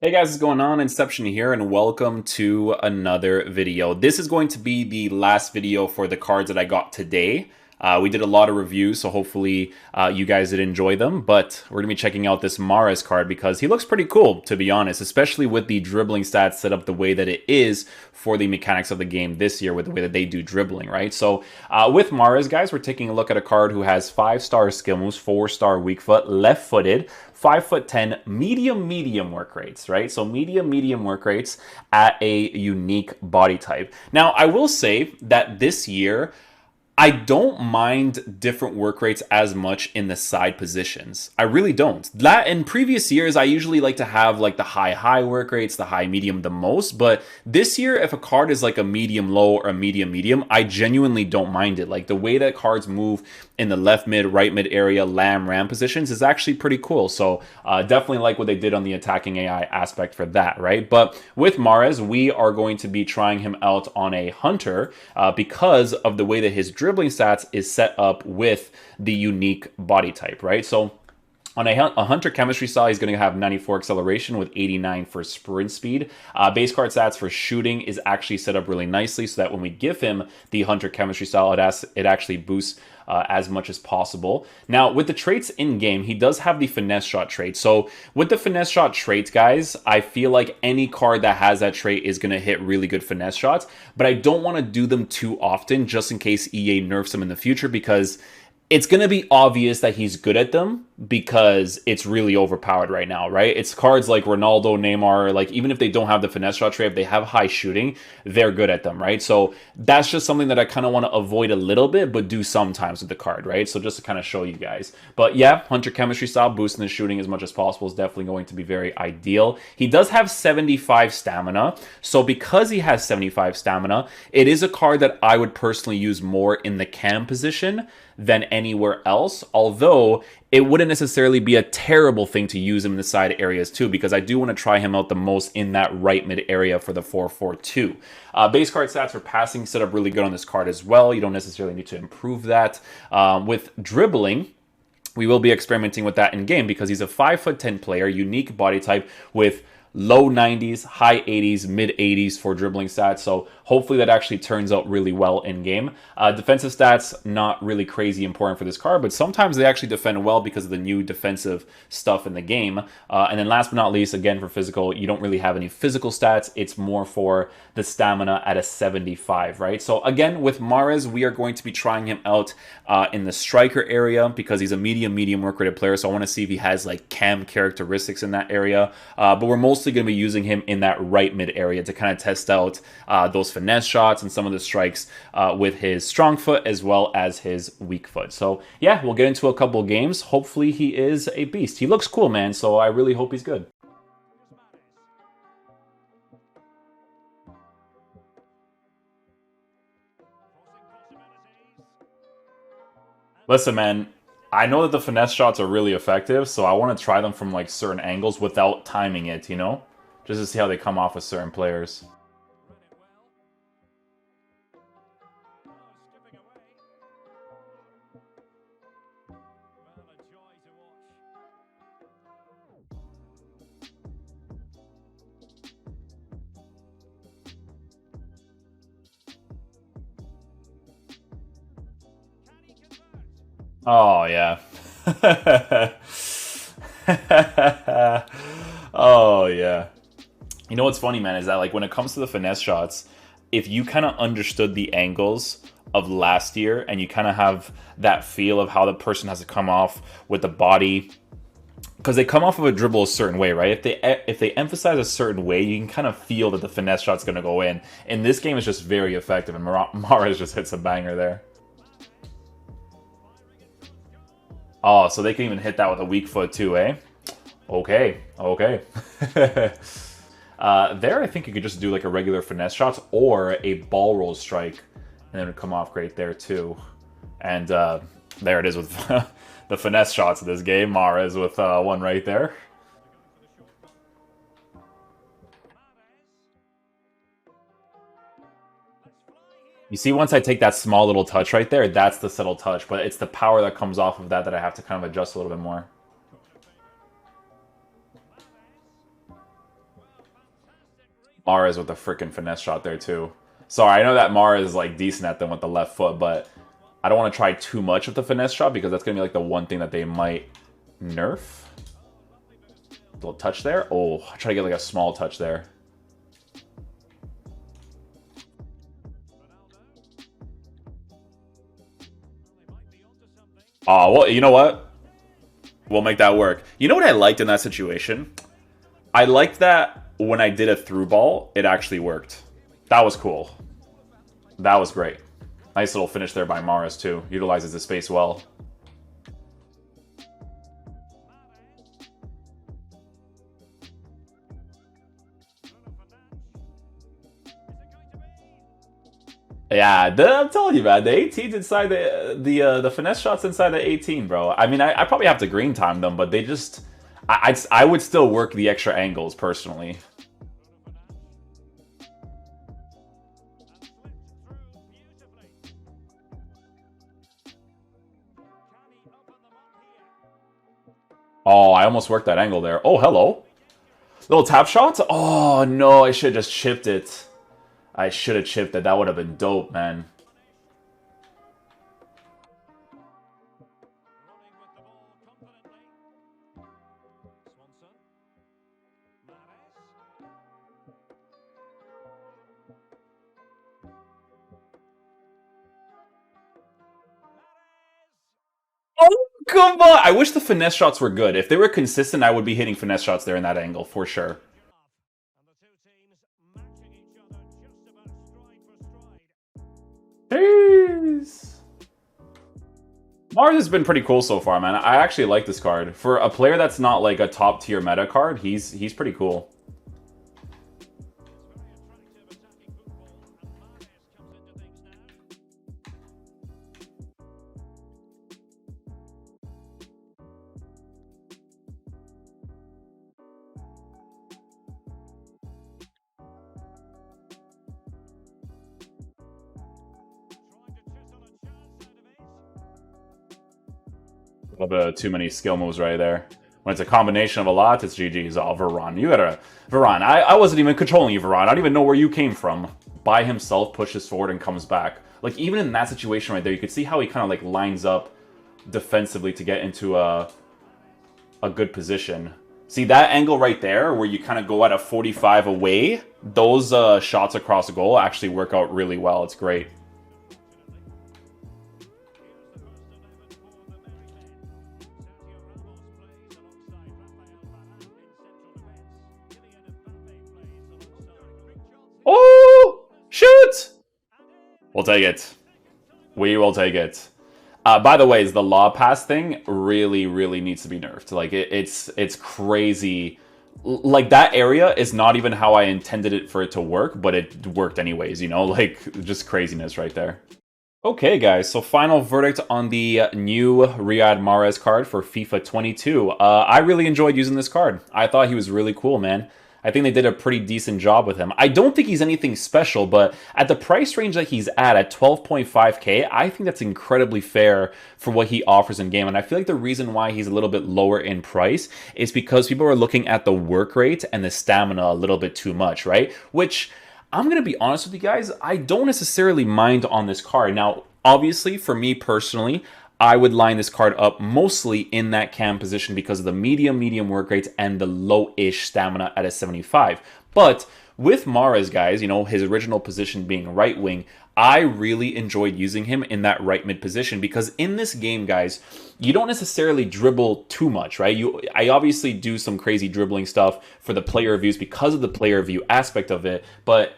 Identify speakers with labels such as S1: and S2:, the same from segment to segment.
S1: Hey guys, what's going on? Inception here, and welcome to another video. This is going to be the last video for the cards that I got today. We did a lot of reviews, so hopefully you guys did enjoy them. But we're going to be checking out this Mahrez card because he looks pretty cool, to be honest, especially with the dribbling stats set up the way that it is for the mechanics of the game this year with the way that they do dribbling, right? So with Mahrez, guys, we're taking a look at a card who has 5-star skill moves, 4-star weak foot, left-footed, 5'10", medium work rates, right? So medium work rates at a unique body type. Now, I will say that this year, I don't mind different work rates as much in the side positions. I really don't. That in previous years, I usually like to have like the high work rates, the high medium the most. But this year, if a card is like a medium low or a medium, I genuinely don't mind it. Like the way that cards move in the left mid, right mid area, ram positions is actually pretty cool. So definitely like what they did on the attacking AI aspect for that, right? But with Mahrez, we are going to be trying him out on a hunter because of the way that his dribbling stats is set up with the unique body type, right? So on a hunter chemistry style, he's going to have 94 acceleration with 89 for sprint speed. Base card stats for shooting is actually set up really nicely so that when we give him the hunter chemistry style, it actually boosts as much as possible. Now, with the traits in-game, he does have the finesse shot trait. So with the finesse shot trait, guys, I feel like any card that has that trait is going to hit really good finesse shots, but I don't want to do them too often just in case EA nerfs them in the future because it's going to be obvious that he's good at them because it's really overpowered right now, right? It's cards like Ronaldo, Neymar, like even if they don't have the finesse shot trait, if they have high shooting, they're good at them, right? So that's just something that I kind of want to avoid a little bit, but do sometimes with the card, right? So just to kind of show you guys. But yeah, Hunter Chemistry style, boosting the shooting as much as possible is definitely going to be very ideal. He does have 75 stamina. So because he has 75 stamina, it is a card that I would personally use more in the cam position than anywhere else, although it wouldn't necessarily be a terrible thing to use him in the side areas too, because I do want to try him out the most in that right mid area for the 4-4-2. Base card stats for passing set up really good on this card as well. You don't necessarily need to improve that. With dribbling, we will be experimenting with that in game because he's a 5'10" player, unique body type with low 90s, high 80s, mid 80s for dribbling stats. So hopefully that actually turns out really well in game. Defensive stats, not really crazy important for this card, but sometimes they actually defend well because of the new defensive stuff in the game. And then last but not least, again, for physical, you don't really have any physical stats. It's more for the stamina at a 75, right? So again, with Mahrez, we are going to be trying him out in the striker area because he's a medium work rated player. So I want to see if he has like cam characteristics in that area. But we're mostly going to be using him in that right mid area to kind of test out those finesse shots and some of the strikes with his strong foot as well as his weak foot. So yeah, we'll get into a couple games. Hopefully he is a beast. He looks cool, man. So I really hope he's good. Listen, man, I know that the finesse shots are really effective, so I want to try them from like certain angles without timing it, you know? Just to see how they come off with certain players. Oh, yeah. Oh, yeah. You know what's funny, man, is that like when it comes to the finesse shots, if you kind of understood the angles of last year and you kind of have that feel of how the person has to come off with the body, because they come off of a dribble a certain way, right? If they emphasize a certain way, you can kind of feel that the finesse shot's going to go in. And this game is just very effective, and Mahrez just hits a banger there. Oh, so they can even hit that with a weak foot too, eh? Okay, okay. There, I think you could just do like a regular finesse shots or a ball roll strike, and then it would come off great there too. And there it is with the finesse shots of this game. Mahrez with one right there. You see, once I take that small little touch right there, that's the subtle touch, but it's the power that comes off of that that I have to kind of adjust a little bit more. Mahrez with a freaking finesse shot there too. Sorry, I know that Mahrez is like decent at them with the left foot, but I don't want to try too much with the finesse shot because that's gonna be like the one thing that they might nerf. A little touch there. Oh, I try to get like a small touch there. Oh, well, you know what? We'll make that work. You know what I liked in that situation? I liked that when I did a through ball, it actually worked. That was cool. That was great. Nice little finish there by Mahrez, too. Utilizes the space well. Yeah, I'm telling you, man. The 18's inside the finesse shots inside the 18, bro. I mean, I probably have to green time them, but they just I would still work the extra angles personally. Oh, I almost worked that angle there. Oh, hello. Little tap shots? Oh, no, I should have just chipped it. I should have chipped it. That would have been dope, man. Oh, come on! I wish the finesse shots were good. If they were consistent, I would be hitting finesse shots there in that angle, for sure. Jeez. Mars has been pretty cool so far, man. I actually like this card. For a player that's not like a top tier meta card, he's pretty cool. A little bit of too many skill moves right there. When it's a combination of a lot, it's GG's. Oh, Varane. You gotta... Varane, I wasn't even controlling you, Varane. I don't even know where you came from. By himself, pushes forward and comes back. Like, even in that situation right there, you could see how he kind of, like, lines up defensively to get into a good position. See, that angle right there, where you kind of go at a 45 away, those shots across the goal actually work out really well. It's great. Oh! Shoot! We'll take it. We will take it. By the way, the law pass thing really, really needs to be nerfed. Like, it's crazy. Like, that area is not even how I intended it for it to work, but it worked anyways, you know? Like, just craziness right there. Okay, guys, so final verdict on the new Riyad Mahrez card for FIFA 22. I really enjoyed using this card. I thought he was really cool, man. I think they did a pretty decent job with him. I don't think he's anything special, but at the price range that he's at 12.5k, I think that's incredibly fair for what he offers in game. And I feel like the reason why he's a little bit lower in price is because people are looking at the work rate and the stamina a little bit too much, right? Which, I'm going to be honest with you guys, I don't necessarily mind on this card. Now, obviously, for me personally, I would line this card up mostly in that cam position because of the medium work rates and the low-ish stamina at a 75. But with Mahrez, guys, you know, his original position being right wing, I really enjoyed using him in that right mid position because in this game, guys, you don't necessarily dribble too much, right? I obviously do some crazy dribbling stuff for the player reviews because of the player view aspect of it, but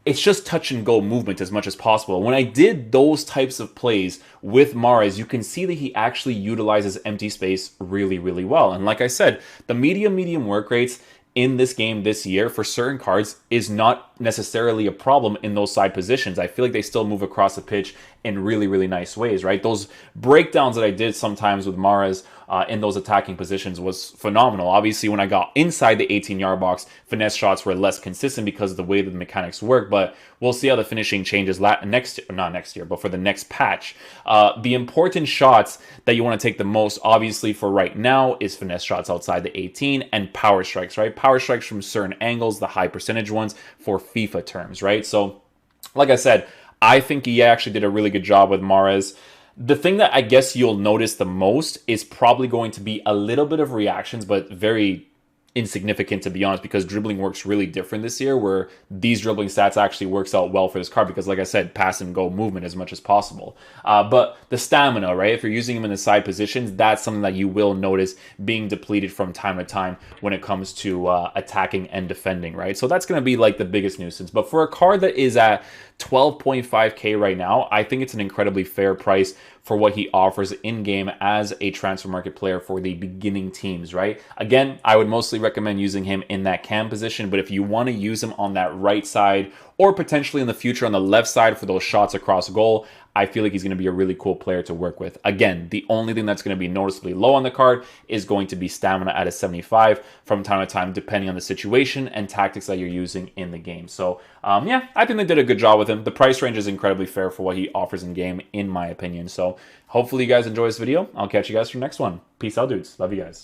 S1: it's just touch and go movement as much as possible. When I did those types of plays with Mahrez, you can see that he actually utilizes empty space really, really well. And like I said, the medium work rates in this game this year for certain cards is not necessarily a problem in those side positions. I feel like they still move across the pitch in really, really nice ways, right? Those breakdowns that I did sometimes with Mahrez in those attacking positions was phenomenal. Obviously, when I got inside the 18-yard box, finesse shots were less consistent because of the way that the mechanics work, but we'll see how the finishing changes not next year, but for the next patch. The important shots that you want to take the most, obviously, for right now is finesse shots outside the 18 and power strikes, right? Power strikes from certain angles, the high percentage ones for FIFA terms, right? So, like I said, I think he actually did a really good job with Mahrez. The thing that I guess you'll notice the most is probably going to be a little bit of reactions, but very insignificant, to be honest, because dribbling works really different this year, where these dribbling stats actually works out well for this card because, like I said, pass and go movement as much as possible. But the stamina, right? If you're using him in the side positions, that's something that you will notice being depleted from time to time when it comes to attacking and defending, right? So that's going to be like the biggest nuisance. But for a card that is at 12.5K right now, I think it's an incredibly fair price for what he offers in-game as a transfer market player for the beginning teams, right? Again, I would mostly recommend using him in that cam position, but if you want to use him on that right side or potentially in the future on the left side for those shots across goal, I feel like he's going to be a really cool player to work with. Again, the only thing that's going to be noticeably low on the card is going to be stamina at a 75 from time to time, depending on the situation and tactics that you're using in the game. So, yeah, I think they did a good job with him. The price range is incredibly fair for what he offers in game, in my opinion. So, hopefully you guys enjoy this video. I'll catch you guys for the next one. Peace out, dudes. Love you guys.